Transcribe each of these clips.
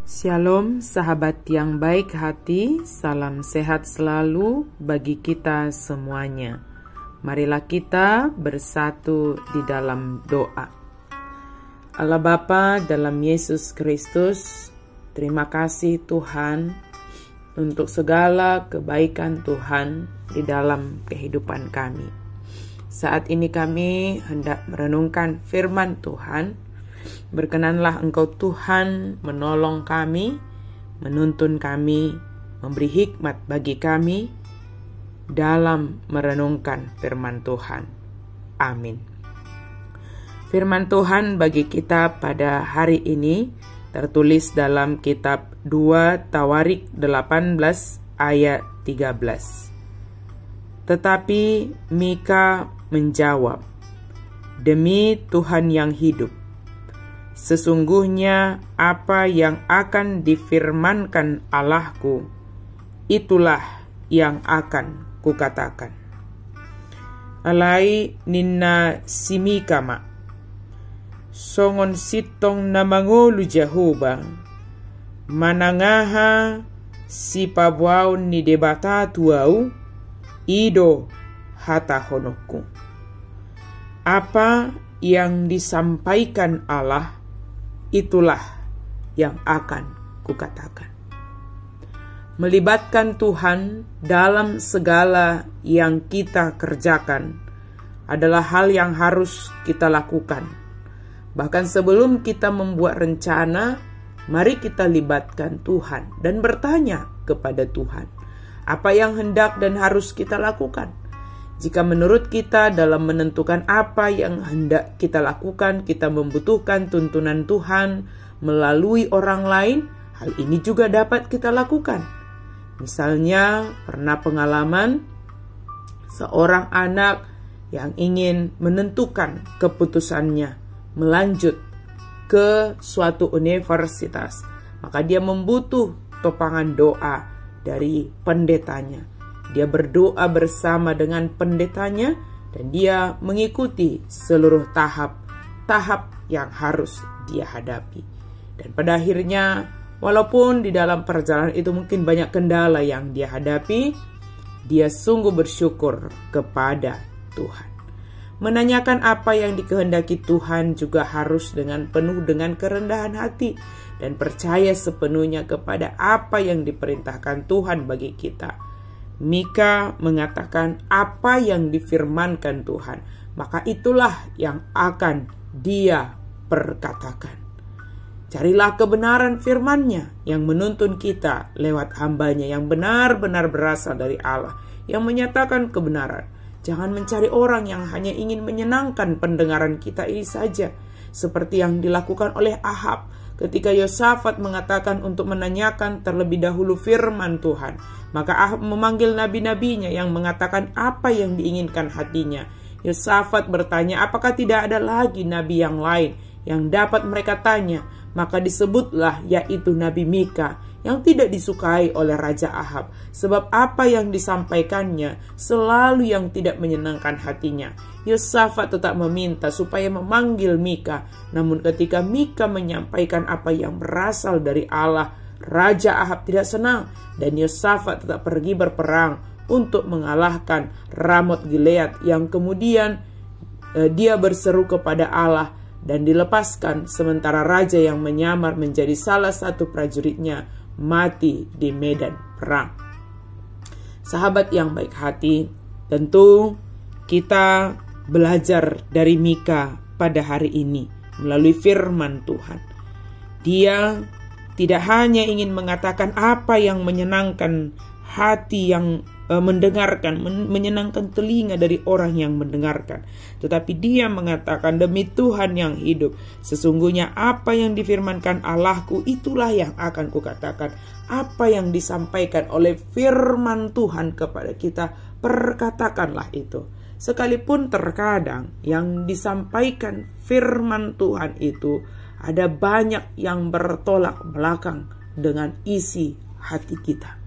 Shalom sahabat yang baik hati, salam sehat selalu bagi kita semuanya. Marilah kita bersatu di dalam doa. Allah Bapa dalam Yesus Kristus, terima kasih Tuhan untuk segala kebaikan Tuhan di dalam kehidupan kami. Saat ini kami hendak merenungkan firman Tuhan. Berkenanlah Engkau Tuhan menolong kami, menuntun kami, memberi hikmat bagi kami dalam merenungkan firman Tuhan. Amin. Firman Tuhan bagi kita pada hari ini tertulis dalam kitab 2 Tawarik 18 ayat 13. Tetapi Mika menjawab, "Demi Tuhan yang hidup, sesungguhnya apa yang akan difirmankan Allahku, itulah yang akan kukatakan." Alai ninna simikama, songon sitong namangolu Jehovah, manangaha si pabuau ni debata tuau, ido hata honokku. Apa yang disampaikan Allah, itulah yang akan kukatakan. Melibatkan Tuhan dalam segala yang kita kerjakan adalah hal yang harus kita lakukan. Bahkan sebelum kita membuat rencana, mari kita libatkan Tuhan dan bertanya kepada Tuhan, apa yang hendak dan harus kita lakukan. Jika menurut kita dalam menentukan apa yang hendak kita lakukan, kita membutuhkan tuntunan Tuhan melalui orang lain, hal ini juga dapat kita lakukan. Misalnya, pernah pengalaman seorang anak yang ingin menentukan keputusannya melanjut ke suatu universitas, maka dia membutuh topangan doa dari pendetanya. Dia berdoa bersama dengan pendetanya dan dia mengikuti seluruh tahap yang harus dia hadapi. Dan pada akhirnya, walaupun di dalam perjalanan itu mungkin banyak kendala yang dia hadapi, dia sungguh bersyukur kepada Tuhan. Menanyakan apa yang dikehendaki Tuhan juga harus penuh dengan kerendahan hati dan percaya sepenuhnya kepada apa yang diperintahkan Tuhan bagi kita. Mika mengatakan apa yang difirmankan Tuhan, maka itulah yang akan dia perkatakan. Carilah kebenaran firman-Nya yang menuntun kita lewat hamba-Nya yang benar-benar berasal dari Allah, yang menyatakan kebenaran. Jangan mencari orang yang hanya ingin menyenangkan pendengaran kita ini saja, seperti yang dilakukan oleh Ahab ketika Yosafat mengatakan untuk menanyakan terlebih dahulu firman Tuhan. Maka Ahab memanggil nabi-nabinya yang mengatakan apa yang diinginkan hatinya. Yosafat bertanya, apakah tidak ada lagi nabi yang lain yang dapat mereka tanya? Maka disebutlah yaitu Nabi Mika yang tidak disukai oleh Raja Ahab. Sebab apa yang disampaikannya selalu yang tidak menyenangkan hatinya. Yosafat tetap meminta supaya memanggil Mika. Namun ketika Mika menyampaikan apa yang berasal dari Allah, Raja Ahab tidak senang dan Yosafat tetap pergi berperang untuk mengalahkan Ramot Gilead yang kemudian dia berseru kepada Allah dan dilepaskan, sementara raja yang menyamar menjadi salah satu prajuritnya mati di medan perang. Sahabat yang baik hati, tentu kita belajar dari Mika pada hari ini melalui firman Tuhan. Dia tidak hanya ingin mengatakan apa yang menyenangkan hati yang mendengarkan, menyenangkan telinga dari orang yang mendengarkan, tetapi dia mengatakan, demi Tuhan yang hidup, sesungguhnya apa yang difirmankan Allahku, itulah yang akan kukatakan. Apa yang disampaikan oleh firman Tuhan kepada kita, perkatakanlah itu. Sekalipun terkadang yang disampaikan firman Tuhan itu ada banyak yang bertolak belakang dengan isi hati kita.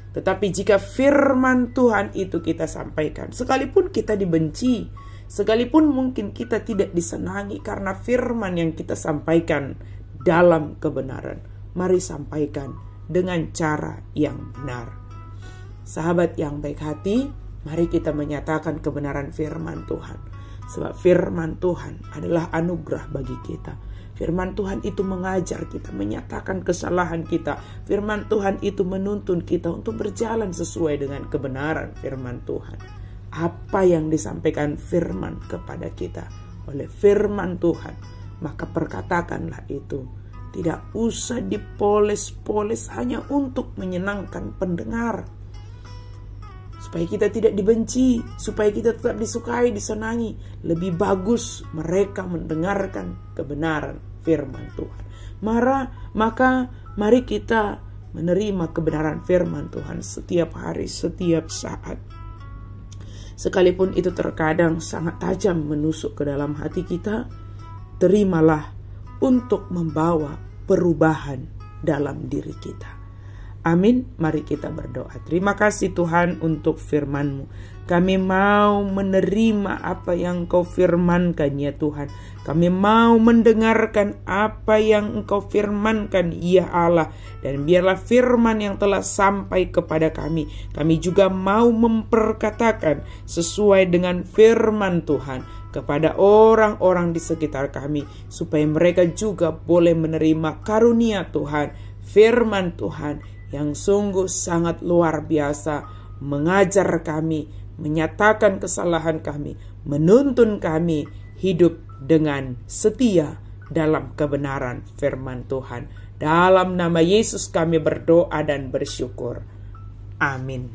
Tetapi jika firman Tuhan itu kita sampaikan, sekalipun kita dibenci, sekalipun mungkin kita tidak disenangi karena firman yang kita sampaikan dalam kebenaran, mari sampaikan dengan cara yang benar. Sahabat yang baik hati, mari kita menyatakan kebenaran firman Tuhan. Sebab firman Tuhan adalah anugerah bagi kita. Firman Tuhan itu mengajar kita, menyatakan kesalahan kita. Firman Tuhan itu menuntun kita untuk berjalan sesuai dengan kebenaran firman Tuhan. Apa yang disampaikan firman kepada kita oleh firman Tuhan, maka perkatakanlah itu. Tidak usah dipoles-poles hanya untuk menyenangkan pendengar. Supaya kita tidak dibenci, supaya kita tetap disukai, disenangi. Lebih bagus mereka mendengarkan kebenaran firman Tuhan. Maka mari kita menerima kebenaran firman Tuhan setiap hari, setiap saat. Sekalipun itu terkadang sangat tajam menusuk ke dalam hati kita, terimalah untuk membawa perubahan dalam diri kita. Amin. Mari kita berdoa. Terima kasih Tuhan untuk firman-Mu. Kami mau menerima apa yang Engkau firmankan ya Tuhan. Kami mau mendengarkan apa yang Engkau firmankan ya Allah. Dan biarlah firman yang telah sampai kepada kami juga mau memperkatakan sesuai dengan firman Tuhan kepada orang-orang di sekitar kami, supaya mereka juga boleh menerima karunia Tuhan, firman Tuhan yang sungguh sangat luar biasa, mengajar kami, menyatakan kesalahan kami, menuntun kami hidup dengan setia dalam kebenaran firman Tuhan. Dalam nama Yesus kami berdoa dan bersyukur. Amin.